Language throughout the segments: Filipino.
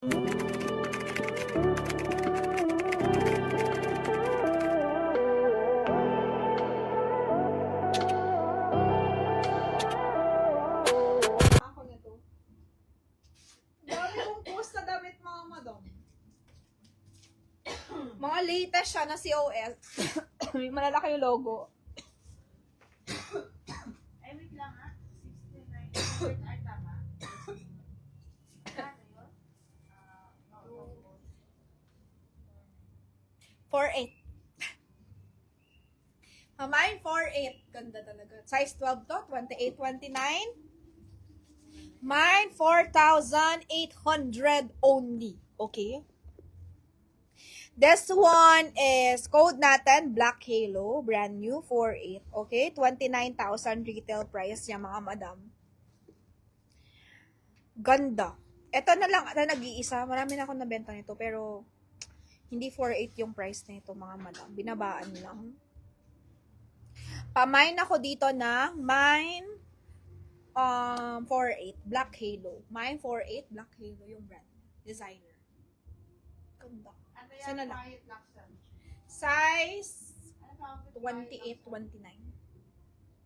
Ako na to. Dami kong post na damit, mga madam. Mga latest siya na COS. May malalaki yung logo. Ay, wait lang ha. 69. Ay, tama. Ano yun? 4'8". Mine 4'8". Ganda talaga. Size 12 to, 28, 29. Mine 4,800 only. Okay? This one is code natin, Black Halo, brand new, 4'8". Okay? 29,000 retail price niya, mga madam. Ganda. Ito na lang, nag-iisa. Marami na akong nabenta nito, pero hindi 4'8 yung price nito, mga madam. Binabaan lang. Pamine ako dito ng Mine 4'8 Black Halo. Mine 4'8 Black Halo yung brand. Designer. Ganda. Ano Saan na yan? lang? Quiet Luxon. Size Ano tawag ito? 28, 29.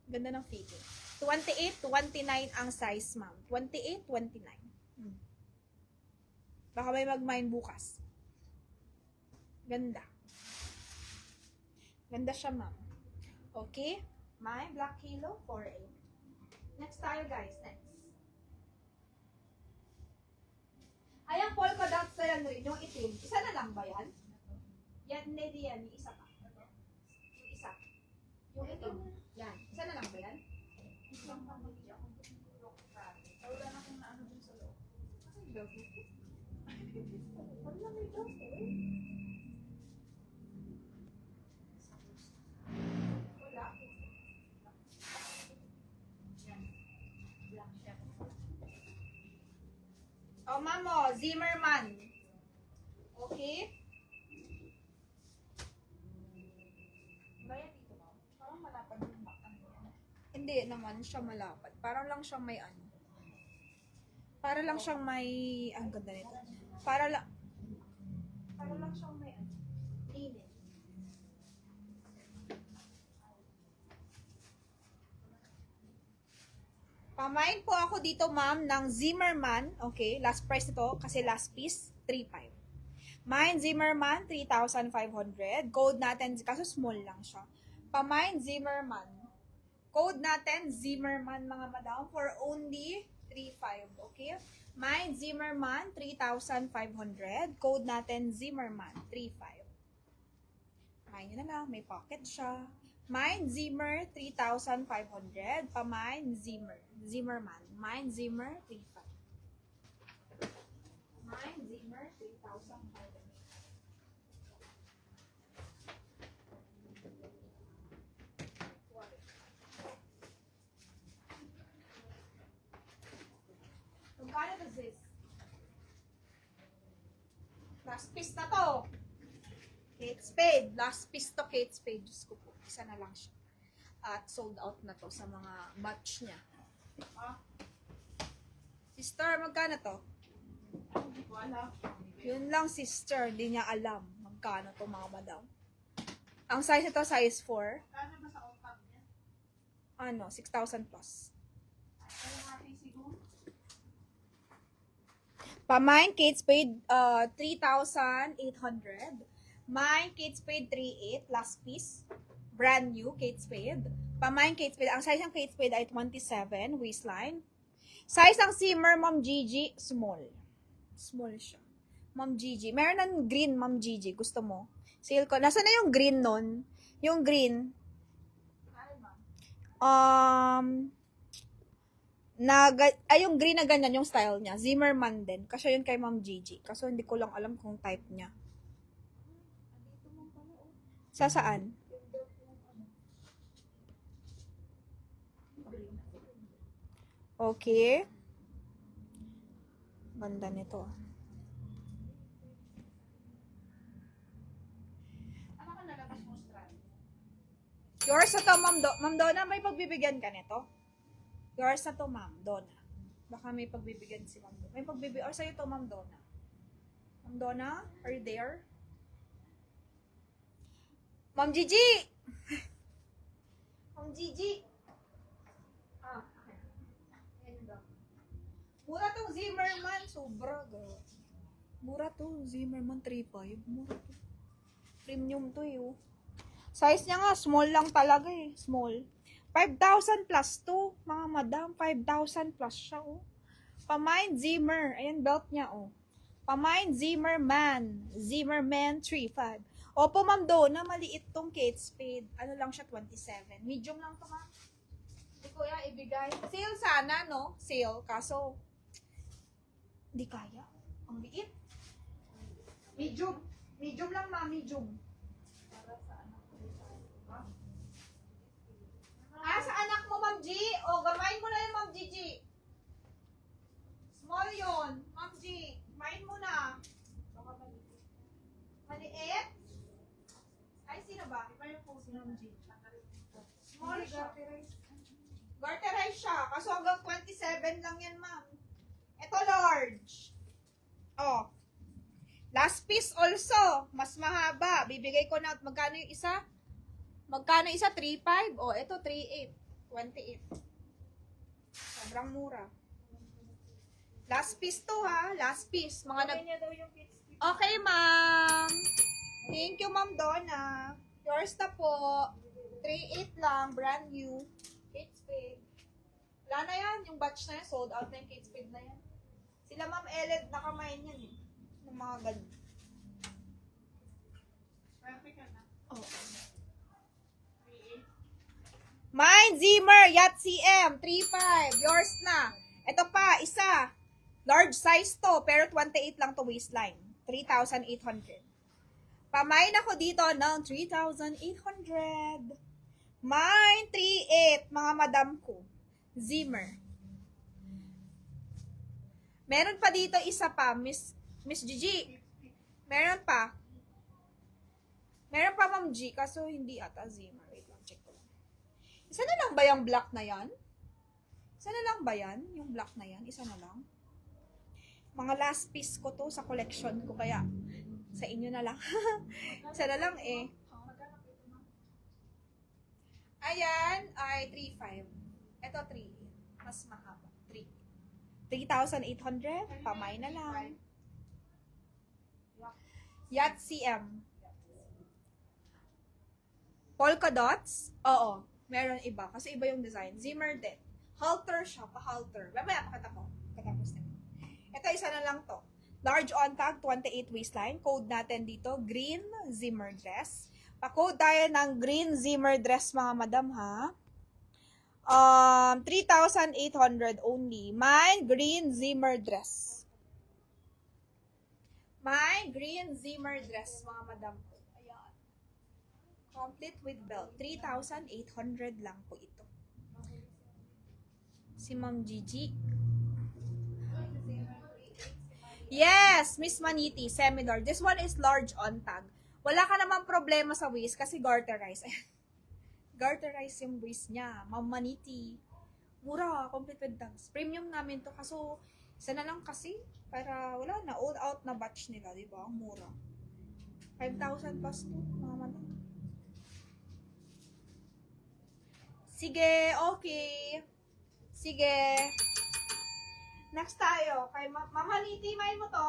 Ganda ng fitting. 28, 29 ang size, ma'am. 28, 29. Baka may mag-mine bukas. Ganda. Ganda siya, ma'am. Okay? My Black Halo 4'8. Next tayo, guys. Next. Ay, ang polka dots na yan rin. Yung itim. Isa na lang ba yan? Yan, hindi yan. Yung isa pa. Yung isa. Yung itim. Yan. Isa na lang ba yan? Isang pamilya ako. Wala na kung naano dun sa loob. Ano na may dog? Wala. Black siya. Oh, mamo, Zimmerman. Okay? Bayan dito ba? Parang malapad yung bakang yan. Hindi naman siya malapad. Parang lang siyang may ano. Para lang siyang may... Ang ganda nito. Para lang siyang may ano. Linen. Pamain po ako dito, ma'am, ng Zimmerman. Okay, last price nito kasi last piece, 3,500. Mine Zimmerman, 3,500. Code natin, kaso small lang siya. Pamain Zimmerman. Code natin, Zimmerman, mga madam, for only 3,500. Okay? Mine Zimmerman, 3,500. Code natin, Zimmerman, 3,500. Mine na lang, may pocket siya. Mine Zimmer, 3,500. Pamine Zimmerman. Mine Zimmer, 3,500. Mine Zimmer, 3,500. Magkano ba this? Last piece na to. Kate Spade. Last piece to Kate Spade. Diyos ko po. Isa na lang siya. At sold out na to sa mga batch niya. Sister, magkano to? Hindi ko alam. Yun lang, sister. Hindi niya alam magkano to, mga madam. Ang size nito, size 4. Kano ba sa outcome niya? Ano, 6,000 plus. Ano nga siguro? Pamine Kate Spade, 3,800. Mine Kate Spade 3,800. Last piece. Brand new Kate Spade. Pamine Kate Spade. Ang size ng Kate Spade ay 27 waistline. Size ng Zimmer, Ma'am Gigi, small. Small siya. Ma'am Gigi. Meron ng green, Ma'am Gigi. Gusto mo? Sale ko. Nasaan na yung green nun? Yung green. Yung green na ganyan, yung style niya. Zimmerman din. Kasi yun kay Ma'am Gigi. Kaso hindi ko lang alam kung type niya. Sa saan? Okay. Ganda nito. Ano ka nalabas mo strand? Yours na to, Ma'am Donna. May pagbibigyan ka nito? Yours na to, Ma'am Donna. Baka may pagbibigyan si Ma'am Donna. May pagbibigyan. Or sa'yo to, Ma'am Donna. Ma'am Donna, are you there? Ma'am Gigi! Ma'am Gigi! Ah, okay. Ayan daw. Mura tong Zimmerman. Sobra, girl. Mura to. Zimmerman 3.5. Mura to. Premium to eh. Oh. Size niya nga, small lang talaga eh. Small. 5,000 plus to. Mga madam, 5,000 plus siya oh. Pamine Zimmer. Ayan, belt niya oh. Pamine Zimmerman. Zimmerman 3.5. Opo, Ma'am Donna, maliit tong Kate Spade. Ano lang siya, 27. Medium lang to, ma'am. Hindi ko ya ibigay. Sale sana, no? Sale. Kaso, hindi kaya. Ang liit. Medium. Medium lang, ma'am. Medium. Para sa anak ko. Ah, sa anak mo, Ma'am G. O, gamayin mo na yung Ma'am Gigi. Small yon, Ma'am G. Gamayin mo na. Baka maliit. Maliit? Ay, sino ba? Iba yung post ng G. Small siya. Garterize siya. Kaso hanggang 27 lang yan, ma'am. Ito, large. Oh. Last piece also. Mas mahaba. Bibigay ko na. Magkano yung isa? Magkano isa? 3.5? Oh, ito 3.8. 28. Sobrang mura. Last piece to, ha? Last piece. Mga nag... niya daw yung kids. Okay, ma'am. Thank you, Ma'am Donna. Yours na po. 3.8 lang. Brand new. Kate Spade. Wala na yan. Yung batch na yan. Sold out na yung Kate Spade na yan. Sila Ma'am Eled nakamain yan eh. Ng mga ganun. Perfect ka na. Oh. Mine Zimmer Yacht CM 3.5. Yours na. Ito pa, isa. Large size to, pero 28 lang to waistline. 3,800. Pamain ako dito ng 3,800. Mine 3.8, mga madam ko. Zimmer. Meron pa dito isa pa, Miss Gigi. Meron pa. Meron pa, Ma'am G, kaso hindi ata Zimmer. Wait lang, check ko lang. Isa na lang ba yung black na yan? Isa na lang ba yan? Yung black na yan? Isa na lang? Mga last piece ko to sa collection ko, kaya sa inyo na lang. Isa na lang eh. Ayan ay 3.5. Ito 3. Mas mahaba. 3. 3,800. Pamay na lang. Yacht CM. Polka dots? Oo. Meron iba. Kasi iba yung design. Zimmer din. Halter siya. Pa-halter. Mamaya pakita ko. Katapos na. Ito, isa na lang to. Large on tag, 28 waistline. Code natin dito, green Zimmer dress. Pa-code tayo ng green Zimmer dress, mga madam, ha? 3,800 only. Mine, green Zimmer dress. Mine, green Zimmer dress, mga madam ko. Ayan. Complete with belt. 3,800 lang po ito. Si Ma'am Gigi. Yes, Miss Maniti, semi-large. This one is large on tag. Wala ka namang problema sa waist kasi garterize. Garterize yung waist niya. Ma'am Maniti. Mura, complete with tags. Premium namin to. Kaso, isa na lang kasi. Para wala na. Old out na batch nila, di ba? Mura. 5,000 plus to, mga madam. Sige, okay. Sige. Next tayo. Kay Mama Niti, main mo to.